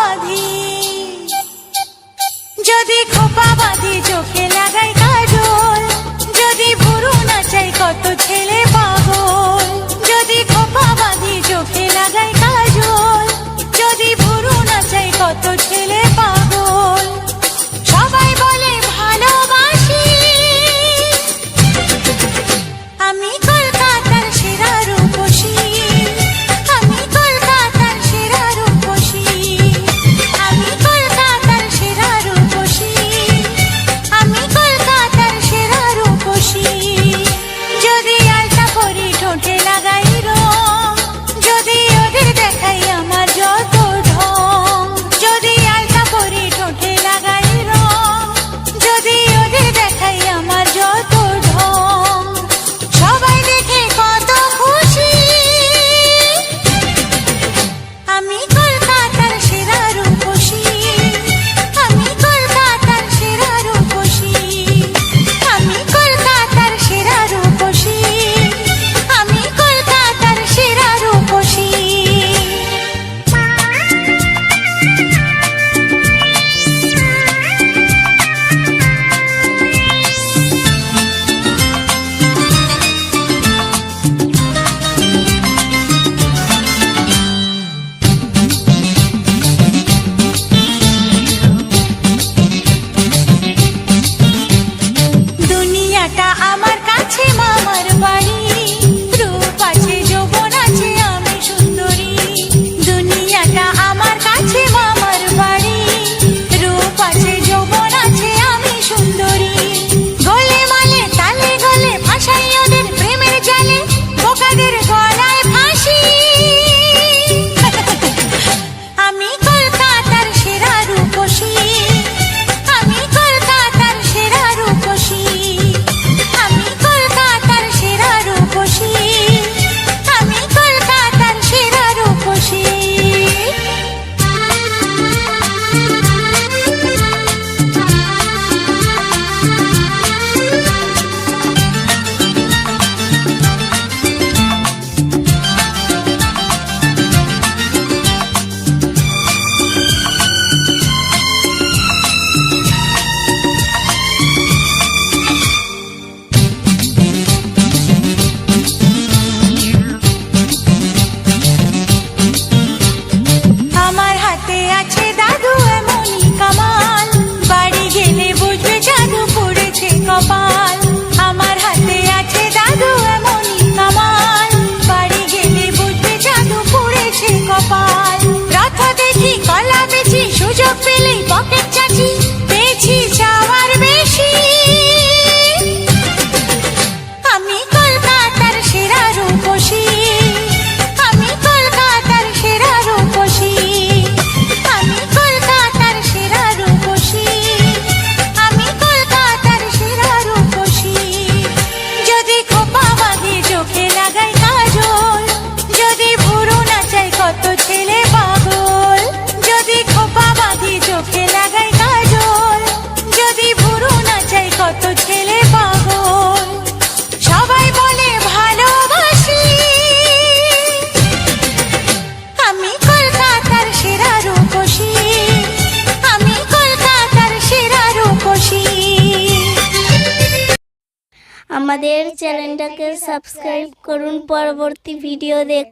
বাঁধি, যদি খোপা বাঁধি চোখে লাগাই কাজল, যদি ভুরু নাচাই কত ছেলে পাগল। যদি খোপা বাঁধি চোখে লাগাই কাজল, যদি ভুরু নাচাই কত ছেলে পাগল। সবাই বলে ভালোবাসি, আমি কলকাতার সেরা রূপসী, আমি কলকাতার সেরা রূপসী, আমি কলকাতার সেরা রূপসী, আমি কলকাতার সেরা রূপসী। যদি আলতা পরি ঠোঁটে লাগাই রং, যদি ওদের দেখাই আমার যত ঢং, যদি আলতা পরি ঠোঁটে লাগাই রং, যদি ওদের দেখাই আমার যত ঢং, সবাই দেখে কত খুশি। আমি কলকাতার সেরা রূপসী, আমি কলকাতার সেরা রূপসী, আমি কলকাতার সেরা রূপসী, আমি কলকাতার সেরা রূপসী। দুনিয়াটা আমার কাছে মামার বাড়ি, রূপ আছে যৌবন আছে আমি সুন্দরী। দুনিয়াটা আমার কাছে মামার বাড়ি, রূপ আছে যৌবন আছে আমি সুন্দরী। গলে মালে তালে গলে ভাসাই ওদের প্রেমের জালে, বোকাদের গলায় ফাঁসি। আমি কলকাতার সেরা রূপসী, আমি কলকাতার সেরা রূপসী, আমি কলকাতার সেরা রূপসী, আমি কলকাতার সেরা রূপসী। আমার হাতে আছে দাদু এমনই কামাল, বাড়ি গেলে বুঝবে জাদু পড়েছে কপাল। আমার হাতে আছে দাদু এমনই কামাল, বাড়ি গেলে বুঝবে জাদু পড়েছে কপাল। রথ দেখি কলা বেচি, সুযোগ পেলেই পকেট চাচি, পেয়েছি চাওয়ার বেশি। আমি কলকাতার সেরা রূপসী, আমি কলকাতার সেরা রূপসী, আমি কলকাতার সেরা রূপসী, আমি কলকাতার সেরা রূপসী। যদি খোপা বাঁধি চোখে লাগাই কাজল, যদি ভুরু নাচাই কত ছেলে পাগল। যদি খোপা বাঁধি চোখে লাগাই কাজল, যদি ভুরু নাচাই কত ছেলে পাগল। সবাই বলে ভালোবাসি, আমি কলকাতার সেরা রূপসী, আমি কলকাতার সেরা রূপসী। আমাদের চ্যানেলটাকে সাবস্ক্রাইব করুন পরবর্তী ভিডিও দেখতে।